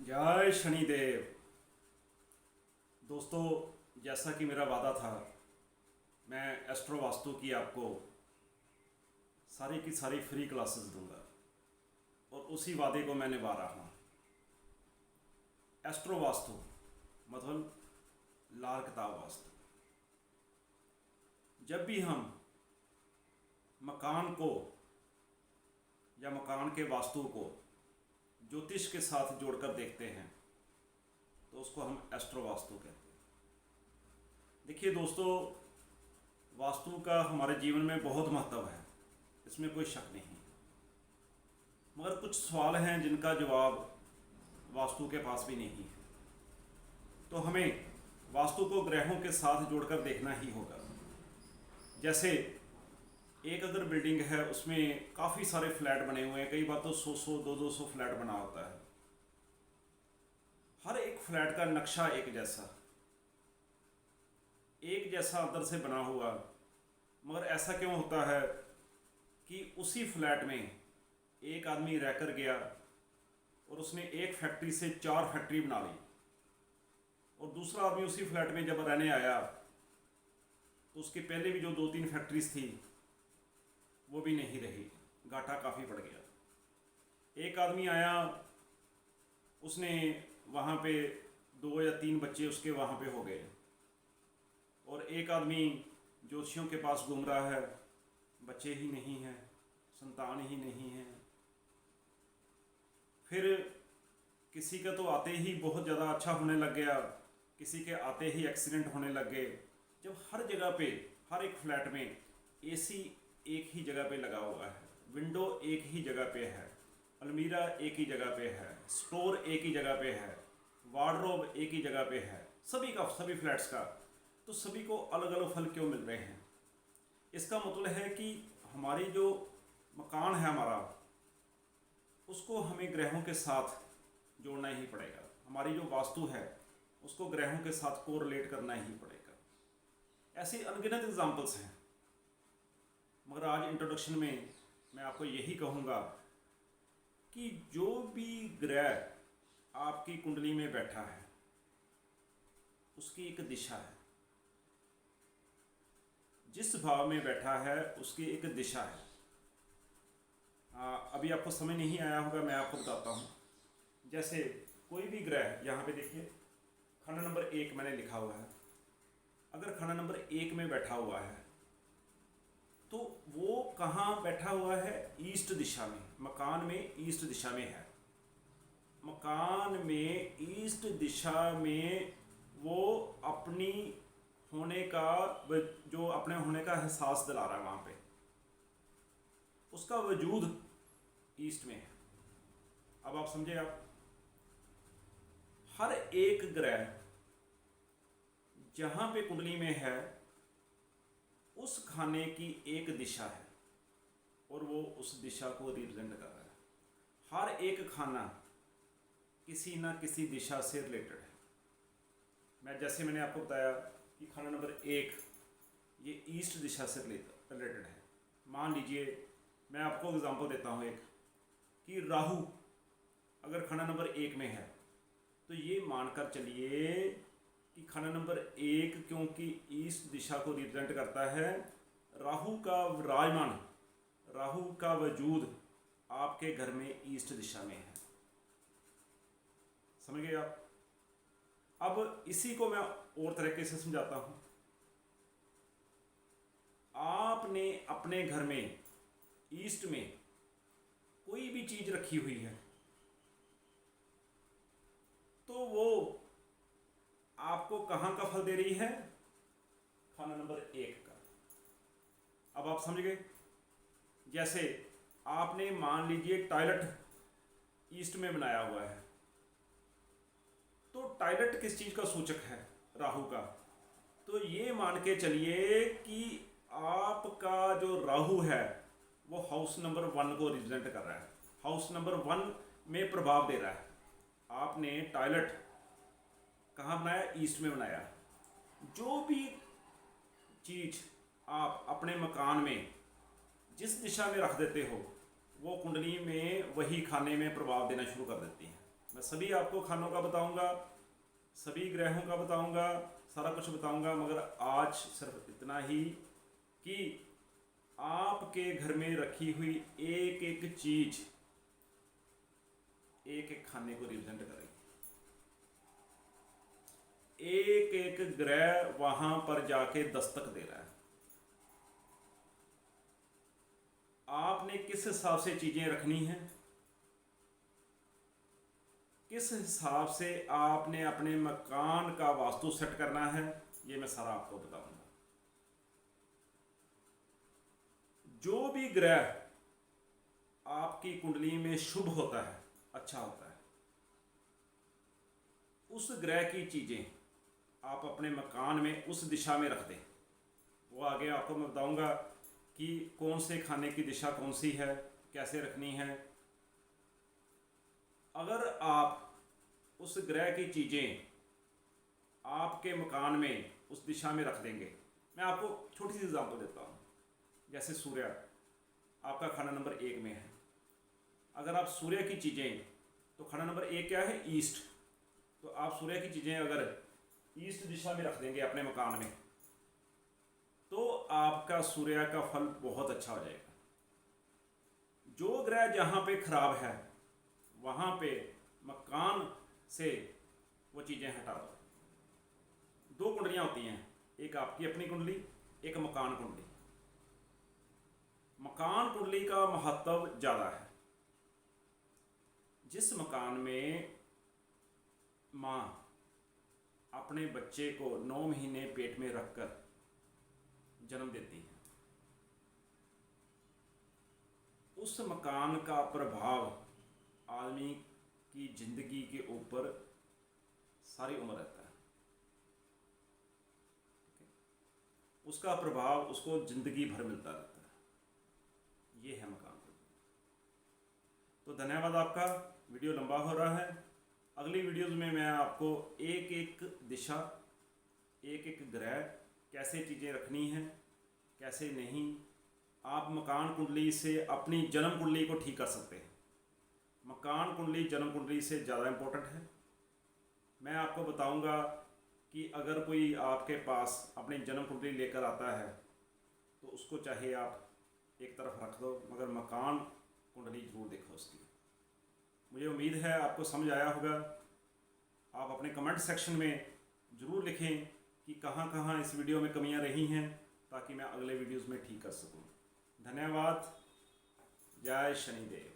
जय शनिदेव। दोस्तों, जैसा कि मेरा वादा था, मैं एस्ट्रो वास्तु की आपको सारी की सारी फ्री क्लासेस दूंगा और उसी वादे को मैं निभा रहा हूँ। एस्ट्रो वास्तु मतलब लाल किताब वास्तु। जब भी हम मकान को या मकान के वास्तु को ज्योतिष के साथ जोड़कर देखते हैं तो उसको हम एस्ट्रो वास्तु कहते हैं। देखिए दोस्तों, वास्तु का हमारे जीवन में बहुत महत्व है, इसमें कोई शक नहीं। मगर कुछ सवाल हैं जिनका जवाब वास्तु के पास भी नहीं है, तो हमें वास्तु को ग्रहों के साथ जोड़कर देखना ही होगा। जैसे एक अगर बिल्डिंग है, उसमें काफ़ी सारे फ्लैट बने हुए हैं, कई बार तो 100 200 फ्लैट बना होता है। हर एक फ्लैट का नक्शा एक जैसा अंदर से बना हुआ, मगर ऐसा क्यों होता है कि उसी फ्लैट में एक आदमी रहकर गया और उसने एक फैक्ट्री से 4 फैक्ट्री बना ली, और दूसरा आदमी उसी फ्लैट में जब रहने आया तो उसके पहले भी जो 2-3 फैक्ट्रीज थी वो भी नहीं रही, घाटा काफ़ी बढ़ गया। एक आदमी आया, उसने वहाँ पे 2 या 3 बच्चे उसके वहाँ पे हो गए, और एक आदमी ज्योतिषियों के पास घूम रहा है, बच्चे ही नहीं हैं, संतान ही नहीं है। फिर किसी का तो आते ही बहुत ज़्यादा अच्छा होने लग गया, किसी के आते ही एक्सीडेंट होने लग गए। जब हर जगह पे, हर एक फ्लैट में एसी एक ही जगह पे लगा हुआ है, विंडो एक ही जगह पे है, अलमीरा एक ही जगह पे है, स्टोर एक ही जगह पे है, वार्डरोब एक ही जगह पे है, सभी फ्लैट्स का, तो सभी को अलग अलग फल क्यों मिल रहे हैं? इसका मतलब है कि हमारी जो मकान है हमारा, उसको हमें ग्रहों के साथ जोड़ना ही पड़ेगा। हमारी जो वास्तु है उसको ग्रहों के साथ कोरिलेट करना ही पड़ेगा। ऐसी अनगिनत एग्जाम्पल्स हैं, मगर आज इंट्रोडक्शन में मैं आपको यही कहूँगा कि जो भी ग्रह आपकी कुंडली में बैठा है उसकी एक दिशा है, जिस भाव में बैठा है उसकी एक दिशा है। अभी आपको समझ नहीं आया होगा, मैं आपको बताता हूँ। जैसे कोई भी ग्रह, यहाँ पे देखिए खंड नंबर 1 मैंने लिखा हुआ है, अगर खंड नंबर 1 में बैठा हुआ है तो वो कहाँ बैठा हुआ है? ईस्ट दिशा में, मकान में ईस्ट दिशा में है। मकान में ईस्ट दिशा में वो अपनी होने का, जो अपने होने का एहसास दिला रहा है, वहाँ पे उसका वजूद ईस्ट में है। अब आप समझे, आप हर एक ग्रह जहाँ पे कुंडली में है उस खाने की एक दिशा है और वो उस दिशा को रिप्रेजेंट कर रहा है। हर एक खाना किसी ना किसी दिशा से रिलेटेड है। जैसे मैंने आपको बताया कि खाना नंबर 1 ये ईस्ट दिशा से रिलेटेड है। मान लीजिए, मैं आपको एग्जांपल देता हूँ एक, कि राहु अगर खाना नंबर 1 में है तो ये मानकर चलिए कि खाना नंबर 1 क्योंकि ईस्ट दिशा को रिप्रेजेंट करता है, राहु का विराजमान, राहु का वजूद आपके घर में ईस्ट दिशा में है। समझ गए आप? अब इसी को मैं और तरीके से समझाता हूं। आपने अपने घर में ईस्ट में कोई भी चीज रखी हुई है तो वो आपको कहाँ का फल दे रही है? खाना नंबर 1 का। अब आप समझ गए? जैसे आपने मान लीजिए टॉयलेट ईस्ट में बनाया हुआ है, तो टॉयलेट किस चीज़ का सूचक है? राहु का। तो ये मान के चलिए कि आपका जो राहु है वो हाउस नंबर 1 को रिप्रेजेंट कर रहा है, हाउस नंबर 1 में प्रभाव दे रहा है। आपने टॉयलेट कहाँ बनाया? ईस्ट में बनाया। जो भी चीज़ आप अपने मकान में जिस दिशा में रख देते हो वो कुंडली में वही खाने में प्रभाव देना शुरू कर देती है। मैं सभी आपको खानों का बताऊंगा, सभी ग्रहों का बताऊंगा, सारा कुछ बताऊंगा, मगर आज सिर्फ इतना ही कि आपके घर में रखी हुई एक एक चीज एक एक खाने को रिप्रेजेंट करेगी। एक एक ग्रह वहां पर जाके दस्तक दे रहा है। आपने किस हिसाब से चीजें रखनी है, किस हिसाब से आपने अपने मकान का वास्तु सेट करना है, ये मैं सारा आपको बताऊंगा। जो भी ग्रह आपकी कुंडली में शुभ होता है, अच्छा होता है, उस ग्रह की चीजें आप अपने मकान में उस दिशा में रख दें। वो आगे आपको मैं बताऊंगा कि कौन से खाने की दिशा कौन सी है, कैसे रखनी है। अगर आप उस ग्रह की चीज़ें आपके मकान में उस दिशा में रख देंगे, मैं आपको छोटी सी एग्जांपल देता हूँ। जैसे सूर्य आपका खाना नंबर 1 में है, अगर आप सूर्य की चीज़ें, तो खाना नंबर 1 क्या है, ईस्ट, तो आप सूर्य की चीज़ें अगर ईस्ट दिशा में रख देंगे अपने मकान में, तो आपका सूर्य का फल बहुत अच्छा हो जाएगा। जो ग्रह जहाँ पे खराब है वहाँ पे मकान से वो चीज़ें हटा दो। 2 कुंडलियाँ होती हैं, एक आपकी अपनी कुंडली, एक मकान कुंडली। मकान कुंडली का महत्व ज़्यादा है। जिस मकान में माँ अपने बच्चे को 9 महीने पेट में रखकर जन्म देती है, उस मकान का प्रभाव आदमी की जिंदगी के ऊपर सारी उम्र रहता है। उसका प्रभाव उसको जिंदगी भर मिलता रहता है। ये है मकान। तो धन्यवाद आपका। वीडियो लंबा हो रहा है। अगली वीडियोज़ में मैं आपको एक एक दिशा, एक एक ग्रह, कैसे चीज़ें रखनी हैं, कैसे नहीं, आप मकान कुंडली से अपनी जन्म कुंडली को ठीक कर सकते हैं। मकान कुंडली जन्म कुंडली से ज़्यादा इम्पोर्टेंट है। मैं आपको बताऊंगा कि अगर कोई आपके पास अपनी जन्म कुंडली लेकर आता है तो उसको चाहे आप एक तरफ रख दो, मगर मकान कुंडली जरूर देखो उसकी। मुझे उम्मीद है आपको समझ आया होगा। आप अपने कमेंट सेक्शन में ज़रूर लिखें कि कहाँ कहाँ इस वीडियो में कमियाँ रही हैं, ताकि मैं अगले वीडियोज़ में ठीक कर सकूँ। धन्यवाद। जय शनिदेव।